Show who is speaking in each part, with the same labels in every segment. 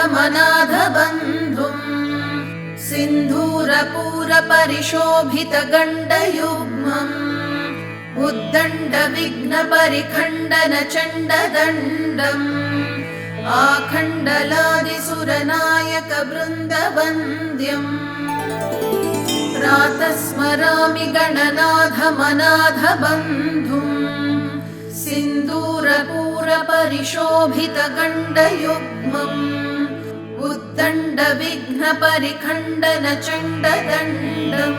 Speaker 1: गङ्गाधरनाथमनाथबन्धुम् सिन्धूरपूरपरिशोभितगण्डयुग्मम् उद्दण्डविघ्नपरिखण्डनचण्डदण्डम् आखण्डलादिसुरनायकवृन्दवन्द्यम् प्रातः स्मरामि गणनाथमनाथबन्धुम् सिन्दूरपूरपरिशोभितगण्डयुग्मम् उद्दण्डविघ्नपरिखण्डनचण्डदण्डम्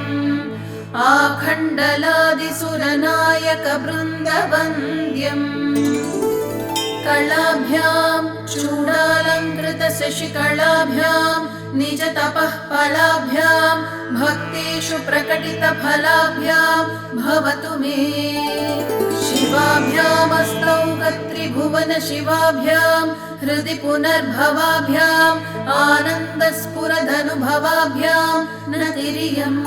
Speaker 1: आखण्डलादिसुरनायकवृन्दवन्द्यम् कलाभ्यां चूडालङ्कृतशशिकलाभ्यां निजतपः फलाभ्यां भक्तेषु प्रकटितफलाभ्यां भवतु मे शिवाभ्यामस्तौ त्रिभुवन शिवाभ्यां हृदि पुनर्भवाभ्याम् आनन्दस्फुरदनुभवाभ्यां नतिरियम्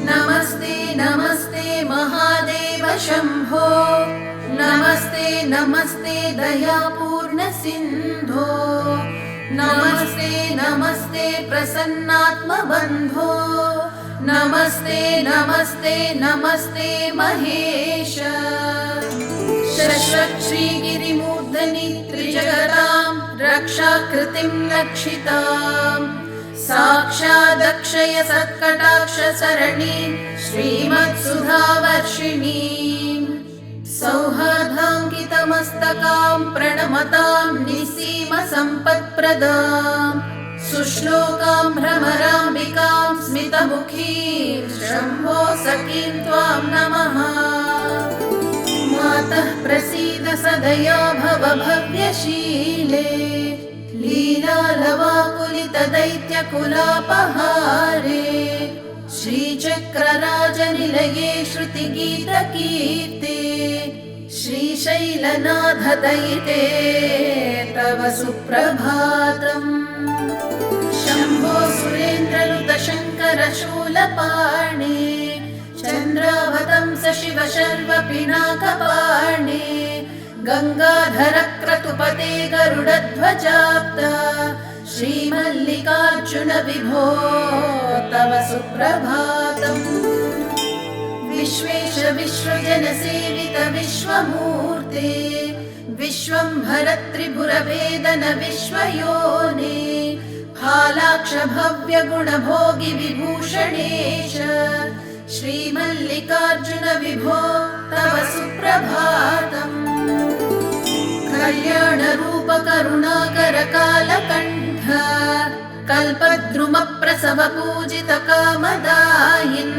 Speaker 1: नमस्ते नमस्ते महादेव शम्भो नमस्ते नमस्ते दयापूर्ण सिन्धो नमस्ते नमस्ते प्रसन्नात्मबन्धो नमस्ते नमस्ते नमस्ते महेश शश्वच्छ्रीगिरिमूर्धनि त्रिजगतां रक्षाकृतिं लक्षिताम् साक्षादक्षय सत्कटाक्षसरणीं श्रीमत्सुधावर्षिणीं सौहार्दाङ्कितमस्तकां प्रणमतां निसीमसम्पत्प्रदां सुश्लोकां भ्रमराम्बिकां स्मितमुखीं शम्भो सखीं त्वां नमः मातः प्रसीद सदया भव भव्यशीले लीलालवाकुलितदैत्यकुलापहारे श्रीचक्रराजनिलये श्रुतिगीतकीर्ते श्रीशैलनाथदयिते तव सुप्रभातम् शम्भो सुरेन्द्रनुतशङ्करशूलपाणे चन्द्रावतंस शिव शर्वपिनाकपाणे गङ्गाधरक्रतुपते गरुडध्वजाप्ता श्रीमल्लिकार्जुन विभो तव सुप्रभातम् विश्वेश विश्वजनसेवित विश्वमूर्ते विश्वम्भर त्रिपुरभेदन विश्वयोने फालाक्ष भव्य गुणभोगि विभूषणेश श्रीमल्लिकार्जुन विभो तव सुप्रभातम् कल्याण रूप करुणाकर कालकण्ठ कल्पद्रुम प्रसव पूजित कामदायिन्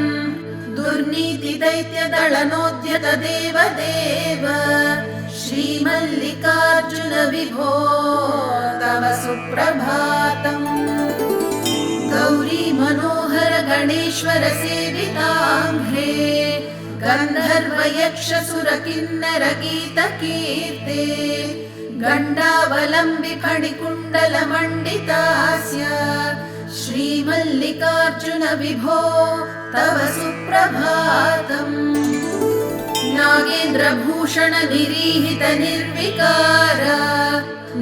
Speaker 1: दुर्नीति दैत्य दलनोद्यत देव देव श्रीमल्लिकार्जुन विभो तव सुप्रभातम् गौरी मनोहर गणेश्वर सेविताङ्घ्रे गन्धर्व यक्ष सुर किन्नर गीत कीर्ते गण्डावलम्बि फणिकुण्डल मण्डितास्य श्रीमल्लिकार्जुन विभो तव सुप्रभातम् नागेन्द्रभूषण निरीहित निर्विकार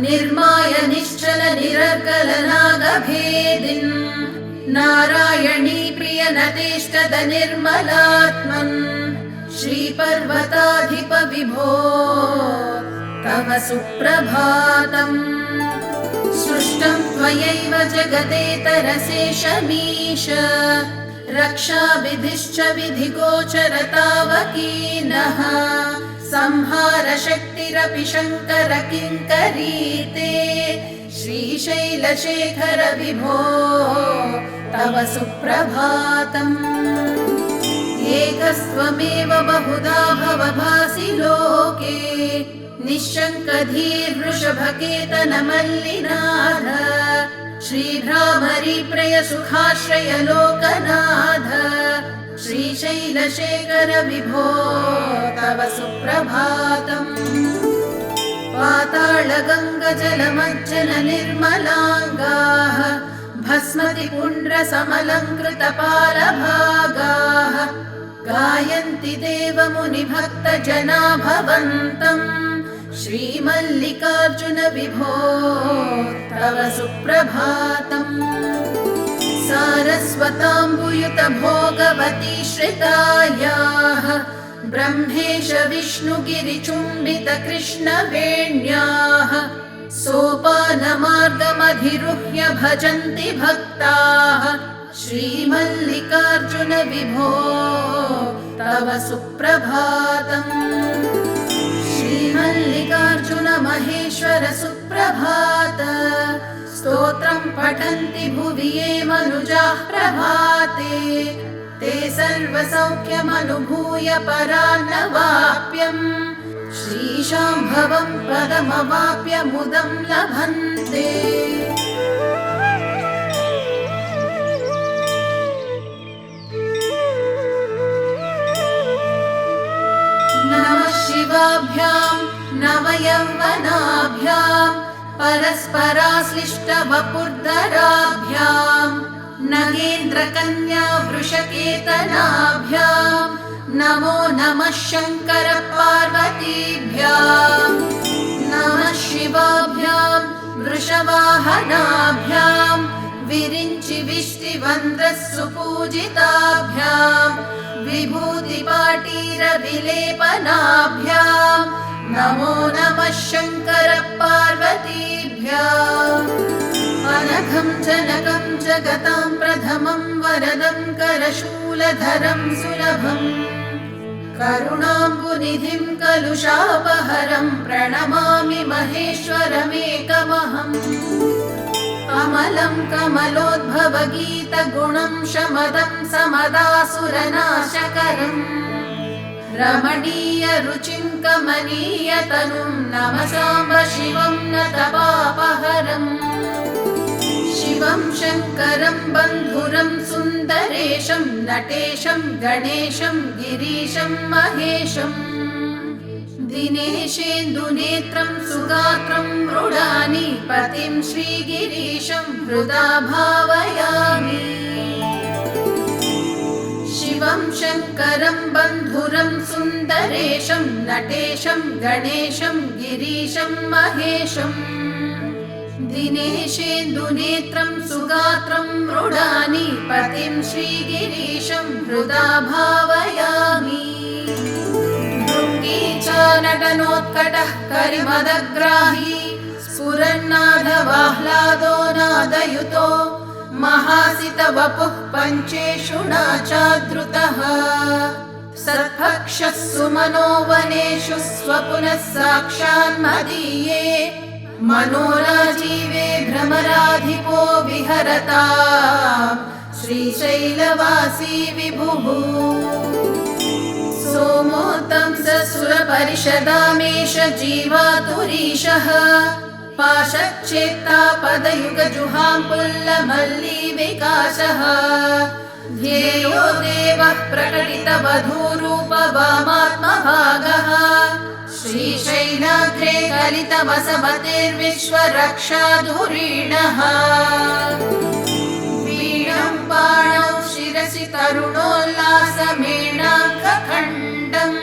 Speaker 1: निर्माय निश्चल निरर्गल नागभेदिन् नारायणी प्रिय नतेष्टद निर्मलात्मन् श्रीपर्वताधिप विभो तव सुप्रभातम् सृष्टं त्वयैव जगदेतरशेषमीश रक्षाविधिश्च विधिगोचरतावकीनः संहार शक्तिरपि शङ्कर किङ्करीते श्रीशैलशेखर विभो तव सुप्रभातम् एकस्त्वमेव बहुधा भवभासि लोके निःशङ्क धीर्वृषभकेतन मल्लिनाथ श्रीभ्रामरी प्रिय सुखाश्रय लोकनाथ श्रीशैलशेखर विभो तव सुप्रभातम् पाताळ गङ्गा जलमज्जन निर्मलाङ्गाः भस्मति पुण्ड्र समलङ्कृत पालभागाः गायन्ति देव मुनि भक्त जना भवन्तम् श्रीमल्लिकार्जुन विभो तव सुप्रभातम्। सारस्वताम्बुयुत भोगवती श्रितायाः ब्रह्मेश विष्णुगिरिचुम्बित कृष्णवेण्याः सोपानमार्गमधिरुह्य भजन्ति भक्ताः श्रीमल्लिकार्जुन विभो तव सुप्रभातम्। श्रीमल्लिकार्जुन महेश्वर सुप्रभात। स्तोत्रं पठन्ति भुवि ये मनुजाः प्रभाते। ते सर्वसौख्यमनुभूय परान्नवाप्यम् श्रीशाम्भवं पदमवाप्य मुदं लभन्ते। नमः शिवाभ्यां नवयौवनाभ्यां परस्पराश्लिष्टवपुर्धराभ्यां नगेन्द्रकन्या वृषकेतनाभ्यां नमो नमः शङ्कर पार्वतीभ्यां। नमः शिवाभ्यां वृषवाहनाभ्यां विरिञ्चि विष्टिवन्द्रः सुपूजिताभ्यां विभूतिपाटीरविलेपनाभ्यां नमो नमः शङ्कर पार्वतीभ्याम्। अनघं जनकं जगतां प्रथमं वरदं करशूलधरं सुलभम् करुणाम्बुनिधिं कलुषापहरं प्रणमामि महेश्वरमेकमहम्। अमलं कमलोद्भवगीतगुणं शमदं समदासुरनाशकरम् रमणीयरुचिं कमनीयतनुं नमसाम्ब शिवं नतपापहरम्। शिवं शङ्करं बन्धुरं सुन्दरेशं नटेशं गणेशं गिरीशं महेशम्। दिनेशेन्दुनेत्रं सुगात्रं मृडानि पतिं श्रीगिरीशं हृदा भावयामि। शिवं शङ्करं बन्धुरं सुन्दरेशं नटेशं गणेशं गिरीशं महेशम्। दिनेशेन्दुनेत्रं सुगात्रं मृडानि पतिं श्रीगिरीशं हृदा भावयामि। भृङ्गी च नटनोत्कटः करिमदग्राही स्फुरन्नादवाह्लादो नादयुतो महासितवपुः पञ्चेषु चाद्रुतः सत्पक्षः सुमनो वनेषु स्वपुनः साक्षान्मदीये मनोराजीवे भ्रमराधिपो विहरता श्रीशैलवासी विभुः। सोमोत्तं सुरपरिषदामेष जीवातुरीशः पाशच्चेत्ता पदयुगजुहां पुल्लमल्लीविकासः ध्येयो देवः प्रकटितवधूरूपवामात्मभागः श्रीशैलाग्रे कलितवसवतिर्विश्वरक्षाधुरीणः। वीणं पाणौ शिरसि तरुणोल्लासमेणाङ्कखण्डम्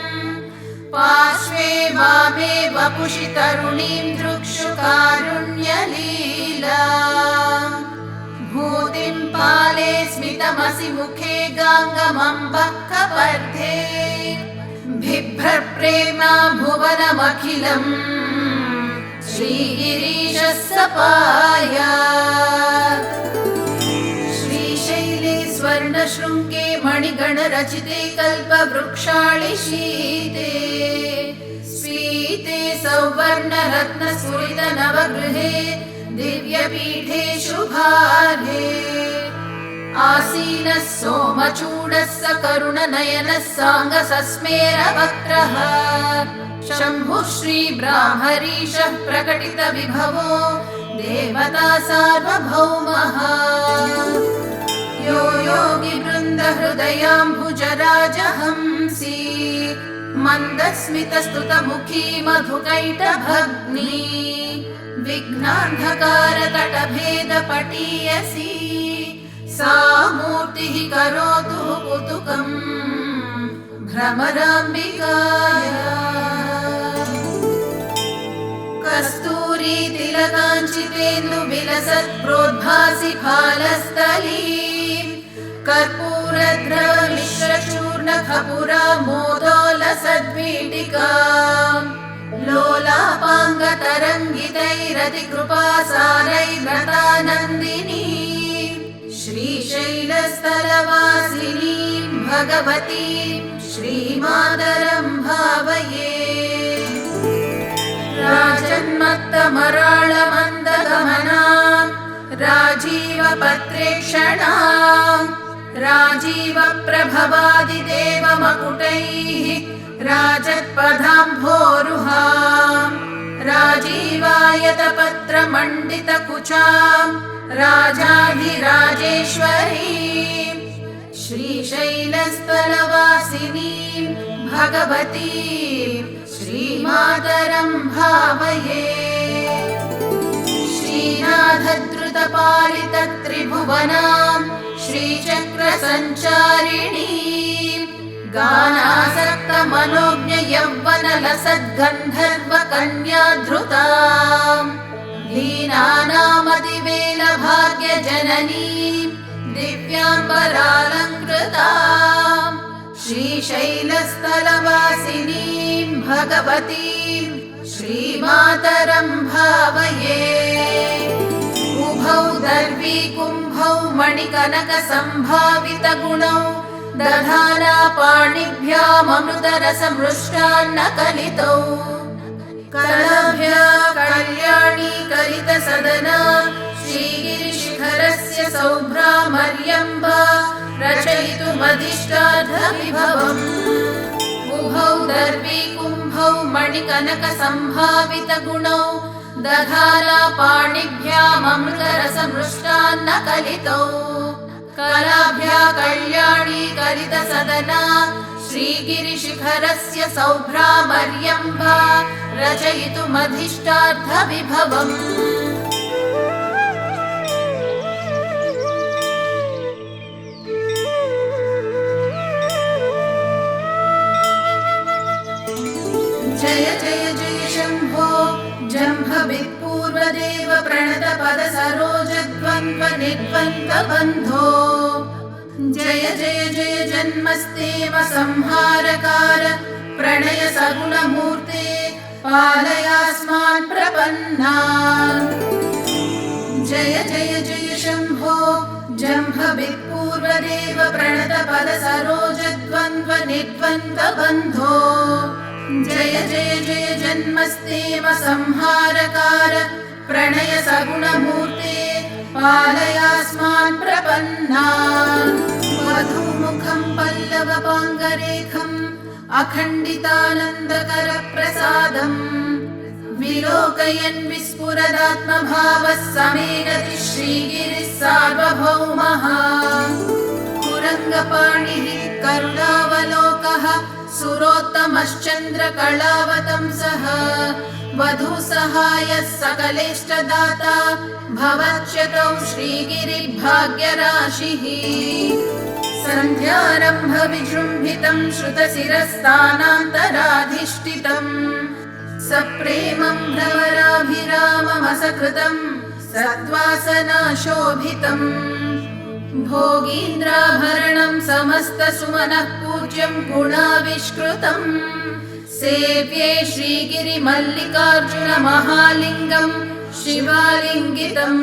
Speaker 1: पार्श्वे वामे वपुषि तरुणीं दृक्षुकारुण्यलीला। भूतिं पाले स्मितमसि मुखे गाङ्गमम्बः कपर्धे बिभ्रप्रेम्णा भुवनमखिलम् श्रीगिरीशः सपायात्। श्रीशैले स्वर्णशृङ्गे मणिगणरचिते कल्पवृक्षाळिशीते स्वीते सौवर्णरत्नस्फुरितनवगृहे दिव्यपीठे शुभार्हे आसीनः सोमचूडः सकरुणनयनः साङ्गसस्मेरवक्त्रः शम्भुः श्रीब्राह्मरीशः प्रकटितविभवो देवता सार्वभौमः। यो योगिवृन्दहृदयाम्बुजराजहंसी मन्दस्मितस्तुतमुखी मधुकैटभग्नी विघ्नान्धकारतटभेदपटीयसी सा मूर्तिः करोतु कुतुकम् भ्रमराम्बिकाया। कस्तूरी गौरी तिलकाञ्चितेन्दु विलसत् प्रोद्भासि फालस्थली कर्पूरद्रव मिश्रचूर्ण खपुरा मोदोलसद्वीटिका लोलापाङ्गतरङ्गितैरति कृपासारैर्व्रता नन्दिनी श्रीशैलस्थलवासिनीं भगवतीं श्रीमातरं भावये राजन्मत्तमराळमन्दगमनां राजीवपत्रेक्षणां राजीवप्रभवादिदेवमकुटैः राजत्पदाम्भोरुहां राजीवायतपत्रमण्डितकुचां राजाधिराजेश्वरीं श्रीशैलस्थलवासिनीं भगवतीं श्रीमातरं भावये श्रीनाथद्रुतपालितत्रिभुवनां श्रीचक्रसञ्चारिणीं गानासक्तमनोज्ञयौवनलसद्गन्धर्वकन्याधृतां दीनानामतिवेलभाग्यजननीं दिव्याम्बरालङ्कृतां श्रीशैलस्थलवासिनीं भगवतीं श्रीमातरं भावये उभौ दर्वीकुम्भौ मणिकनकसम्भावितगुणौ दधाना पाणिभ्याममृतरसमृष्टान्नकलितौ कलभ्या कल्याणीकलितसदना श्रीगिरिशिखरस्य सौभ्रामर्यम्बा रचयितुमधिष्ठार्थविभवम् उभौ दर्वीकुम्भौ मणिकनकसम्भावितगुणौ दधाना पाणिभ्याममृतरसमृष्टान्नकलितौ कलाभ्या कल्याणीकलितसदना श्रीगिरिशिखरस्य सौभ्रामर्यम्बा रचयितुमधिष्ठार्थविभवम् जय जय जय शम्भो जम्भवित्पूर्वदेव प्रणतपदसरोजद्वन्द्वनिर्द्वन्द्वबन्धो जय जय जय जन्मस्तेव संहारकार प्रणय सगुणमूर्ते पालयास्मान् प्रपन्नान् जय जय जय शम्भो जम्भवित्पूर्वदेव प्रणतपदसरोजद्वन्द्वनिर्द्वन्द्वबन्धो जय जय जय जन्मस्तेव संहारकार प्रणय सगुणमूर्ते पालयास्मान् प्रपन्नान् मधुमुखं पल्लवपाङ्गरेखम् अखण्डितानन्दकरप्रसादम् विलोकयन् विस्फुरदात्मभावः समेगति श्रीगिरिः सार्वभौमः कुरङ्गपाणिः करुणावलोकः सुरोत्तमश्चन्द्रकलावतंसः वधूसहायः सकलेष्टदाता भवच्यतौ श्रीगिरिभाग्यराशिः सन्ध्यारम्भ विजृम्भितं श्रुतशिरस्तानान्तराधिष्ठितम् सप्रेमं भ्रमराभिराममसकृतं सद्वासनाशोभितम् भोगीन्द्राभरणं समस्तसुमनः पूज्यं गुणाविष्कृतम् सेव्ये श्रीगिरिमल्लिकार्जुनमहालिङ्गं शिवालिङ्गितम्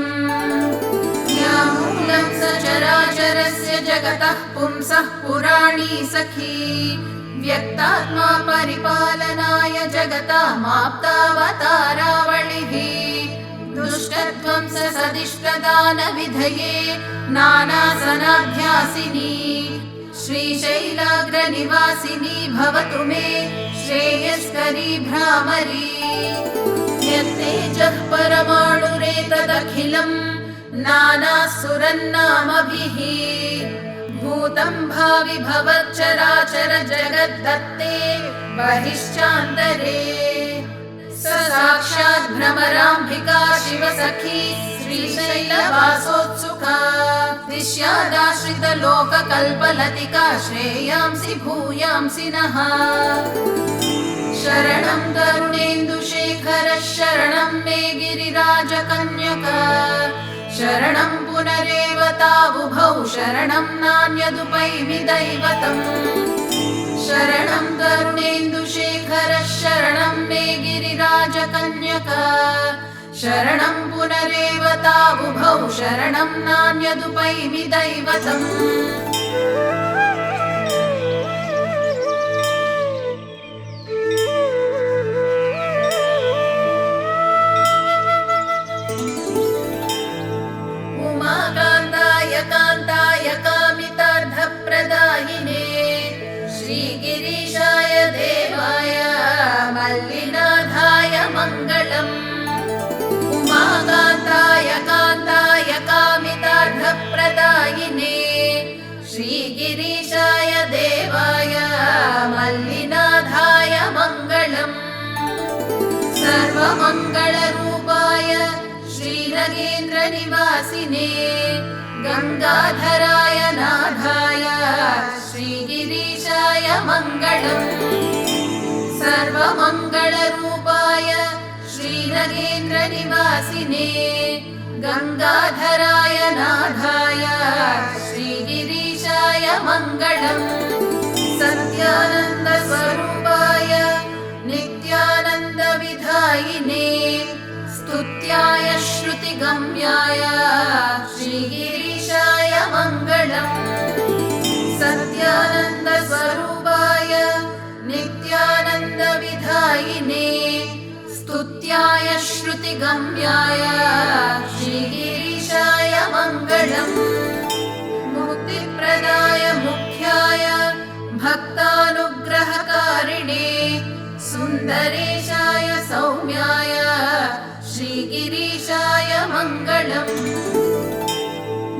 Speaker 1: यामूलं सचराचरस्य जगतः पुंसः पुराणी सखी व्यक्तात्मा परिपालनाय जगतामाप्तावतारावलिः दुष्टध्वंस सदिष्टदानविधये नानासनाध्यासिनी श्रीशैलाग्रनिवासिनी भवतु मे श्रेयस्करी भ्रामरी यत्तेजः परमाणुरेतदखिलम् नानासुरन्नामभिः भूतं भावि भवच्चराचर जगद्दत्ते बहिश्चान्तरे स साक्षात् भ्रमराम्बिका शिवसखी श्रीशैलवासोत्सुका दिश्यादाश्रितलोककल्पलतिका श्रेयांसि भूयांसि नः शरणं तरुणेन्दुशेखरः शरणं मे गिरिराजकन्यका शरणं पुनरेव तावुभौ शरणं नान्यदुपैमि दैवतम् शरणं तरुणेन्दुशेखरः शरणं मे गिरिराजकन्यका शरणं पुनरेव तावुभौ शरणं नान्यदुपैमि दैवतम् उमाकान्ताय कान्ताय कामितार्थप्रदायिने श्रीगिरीशाय देवाय मल्लिनाथाय मङ्गलम् उमाकान्ताय कान्ताय कामितार्थप्रदायिने श्रीगिरीशाय देवाय मल्लिनाथाय मङ्गलम् सर्वमङ्गलरूपाय श्रीनगेन्द्रनिवासिने गङ्गाधराय नाथाय श्रीगिरीशाय मङ्गलम् सर्वमङ्गलरूपाय श्रीनगेन्द्रनिवासिने गङ्गाधराय नाथाय श्रीगिरीशाय मङ्गलम् सत्यानन्दस्वरूपाय नित्यानन्दविधायिने स्तुत्याय श्रुतिगम्याय श्रीगिरीशाय मङ्गलम् सत्यानन्दस्वरूपाय नित्यानन्दविधायिने स्तुत्याय श्रुतिगम्याय श्रीगिरीशाय मङ्गलम् मुक्तिप्रदाय मुख्याय भक्तानुग्रहकारिणे सुन्दरेशाय सौम्याय श्रीगिरीशाय मङ्गलम्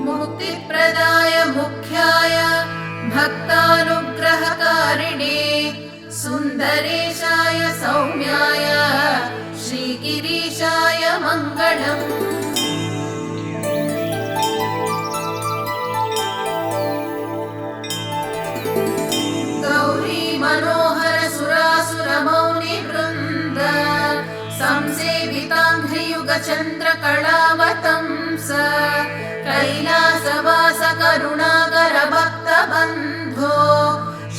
Speaker 1: मुक्तिप्रदाय मुख्याय भक्तानुग्रहकारिणे सुन्दरेशाय सौम्याय श्रीगिरीशाय मङ्गलम् गौरी मनोहर सुरासुरमौनि वृन्द संसेविताङ्घ्रियुगचन्द्रकलावतंस कैलासवास करुणाकर भक्तबन्धो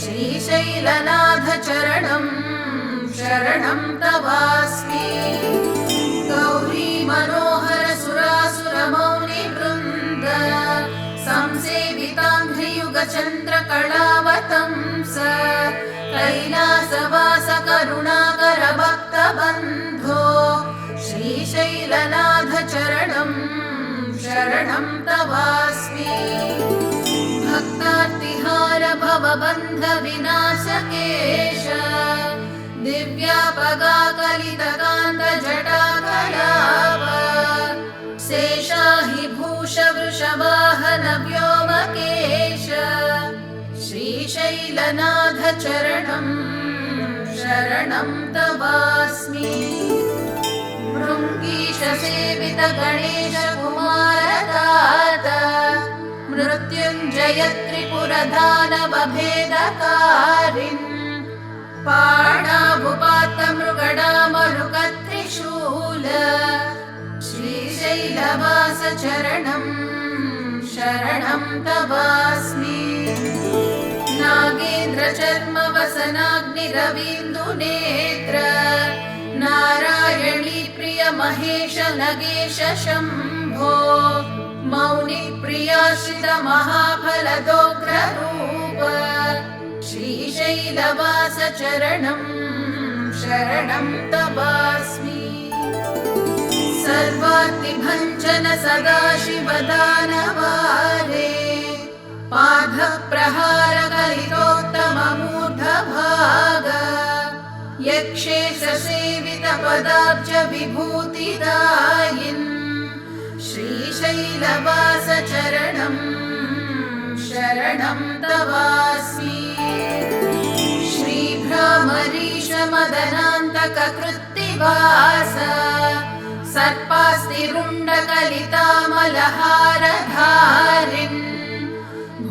Speaker 1: श्रीशैलनाथ चरणं शरणं तवास्मि गौरी मनोहर सुरासुरमौनि वृन्द संसेविताङ्घ्रियुगचन्द्रकलावतंस कैलासवास करुणाकर भक्तबन्धो श्रीशैलनाथ चरणं शरणं तवास्मि भक्तार्तिहार भवबन्ध विनाशकेश दिव्यापगाकलितकान्त जटाकलाप शेषाहि भूषवृषवाहन व्योमकेश श्रीशैलनाथ चरणं शरणं तवास्मि भृङ्गीश सेवित गणेश कुमारदात मृत्युञ्जय त्रिपुरदानवभेदकारिन् पाणाभुपात मृगडामरुकत्रिशूल श्रीशैलवास चरणं शरणं तवास्मि नागेन्द्र चर्म वसनाग्निरवीन्दुनेत्र नारायणी प्रिय महेश नगेश शम्भो मौनि प्रियाश्रित महाफलदोग्र रूप श्रीशैलवास चरणं शरणं तवास्मि सर्वार्तिभञ्जन सदाशिवदानवारे पादप्रहार कलितोत्तममूर्धभाग यक्षेश सेवित पदाब्ज विभूतिदायिन् श्रीशैलवास चरणं शरणं तवास्मि श्रीभ्रामरीश मदनान्तक कृत्तिवास सर्पास्तिरुण्डकलितामलहारधारिन्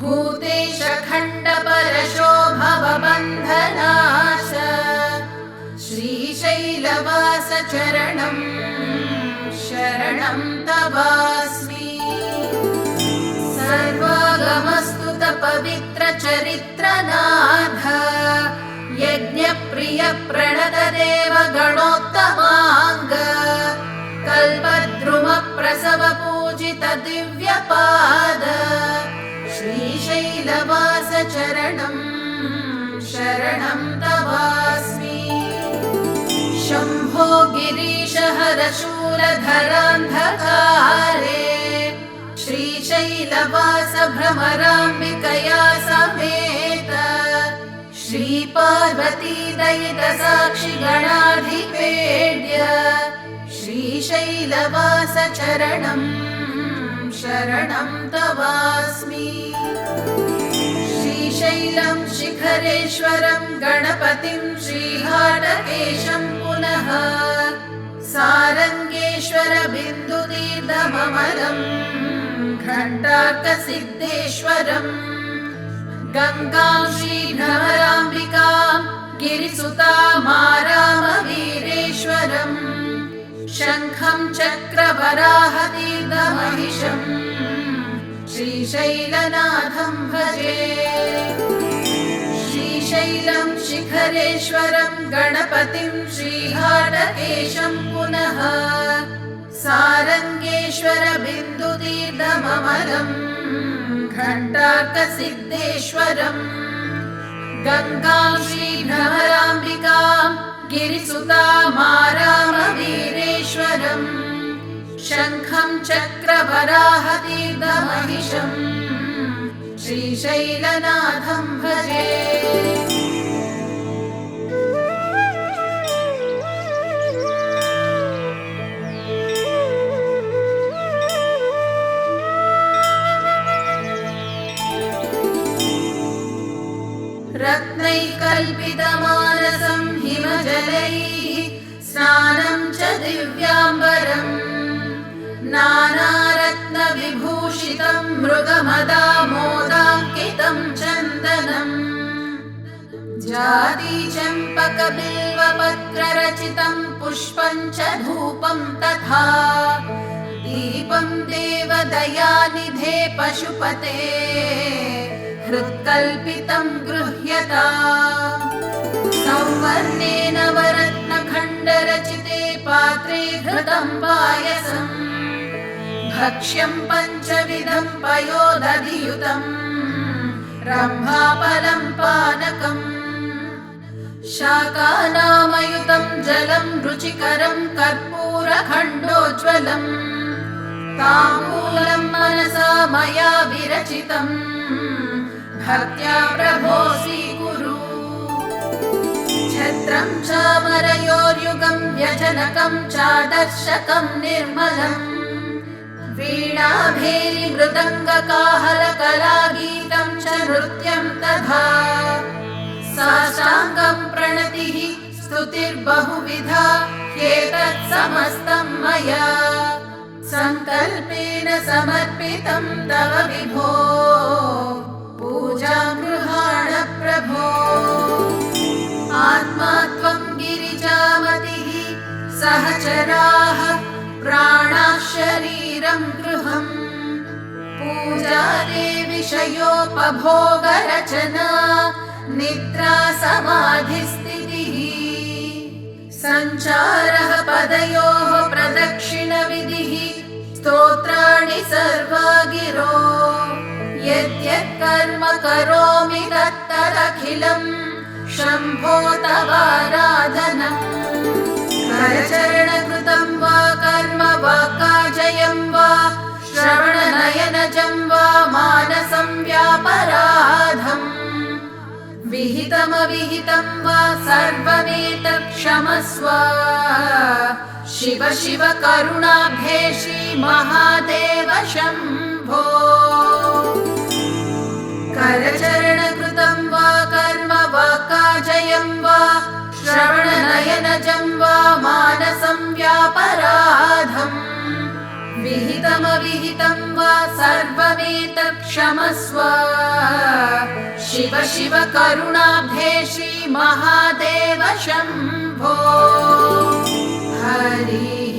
Speaker 1: भूतेश खण्ड परशोभव बन्धनाश चरणं शरणं तवास्मि सर्वागमस्तुत पवित्र चरित्रनाथ यज्ञप्रिय प्रणत देव गणोत्तमांग कल्पद्रुम प्रसव पूजित दिव्यपाद श्रीशैलवास चरणं शरणं तवास्मि शम्भो गिरीश हर शूलधरान्धकारे श्रीशैलवास भ्रमराम्बिकया समेत श्रीपार्वती दयित साक्षि गणाधिपेड्य श्रीशैलवास चरणं शरणं तवास्मि श्रीशैलं शिखरेश्वरं गणपतिं श्रीहाटकेशं पुनः सारङ्गेश्वर बिन्दुतीर्थममलं घण्टार्कसिद्धेश्वरम् गङ्गां श्रीभ्रमराम्बिकां गिरिसुतामारामवीरेश्वरम् शङ्खं चक्रवराहतीर्थमहिषम् श्रीशैलनाथं भजे श्रीशैलं शिखरेश्वरं गणपतिं श्रीहाटकेशं पुनः सारङ्गेश्वर बिन्दुतीर्थममलम् घण्टार्कसिद्धेश्वरम् गङ्गां श्रीभ्रमराम्बिकां गिरिसुतामारामवीरेश्वरम् शङ्खं चक्रवराहतीर्थमहिषम् श्रीशैलनाथं भजे रत्नैकल्पितमानसं हिमजलैः स्नानं च दिव्याम्बरम् नानारत्नविभूषितं मृगमदामोदाङ्कितं चन्दनम् जातिचम्पकबिल्वपत्ररचितं पुष्पं च धूपं तथा दीपं देवदयानिधे पशुपते हृत्कल्पितं गृह्यता सौवर्णेन वरत्नखण्डरचिते पात्रे घृतं पायसम् भक्ष्यं पञ्चविधं पयोदधियुतं रम्भाफलं पानकम् शाकानामयुतं जलं रुचिकरं कर्पूरखण्डोज्ज्वलम् ताम्बूलं मनसा मया विरचितम् भक्त्या प्रभो स्वीकुरु छत्रं चामरयोर्युगं व्यजनकं चादर्शकं निर्मलम् वीणाभेरि मृदङ्गकाहलकलागीतं च नृत्यं तथा साष्टाङ्गं प्रणतिः स्तुतिर्बहुविधा ह्येतत् समस्तं मया सङ्कल्पेन समर्पितं तव विभो पूजां गृहाण प्रभो आत्मा त्वं गिरिजामतिः सहचराः प्राणाः शरीरं गृहम् पूजारे विषयोपभोगरचना निद्रा समाधिस्थितिः सञ्चारः पदयोः प्रदक्षिणविधिः स्तोत्राणि सर्वा गिरो यद्यत् कर्म करोमि तत्तदखिलं शम्भो तवाराधनम् करचरणकृतं वा कर्म वा काजयं वा श्रवणनयनजं वा मानसं व्यापराधम् विहितमविहितं वा सर्वमेतत् क्षमस्व शिव शिव करुणाब्धे श्रीमहादेव शम्भो करचरणकृतं वा कर्म वा काजयं वा श्रवणनयनजं वा मानसं व्यापराधम् विहितमविहितं वा सर्वमेतत् क्षमस्व शिव शिव करुणाब्धे श्रीमहादेव शम्भो हरि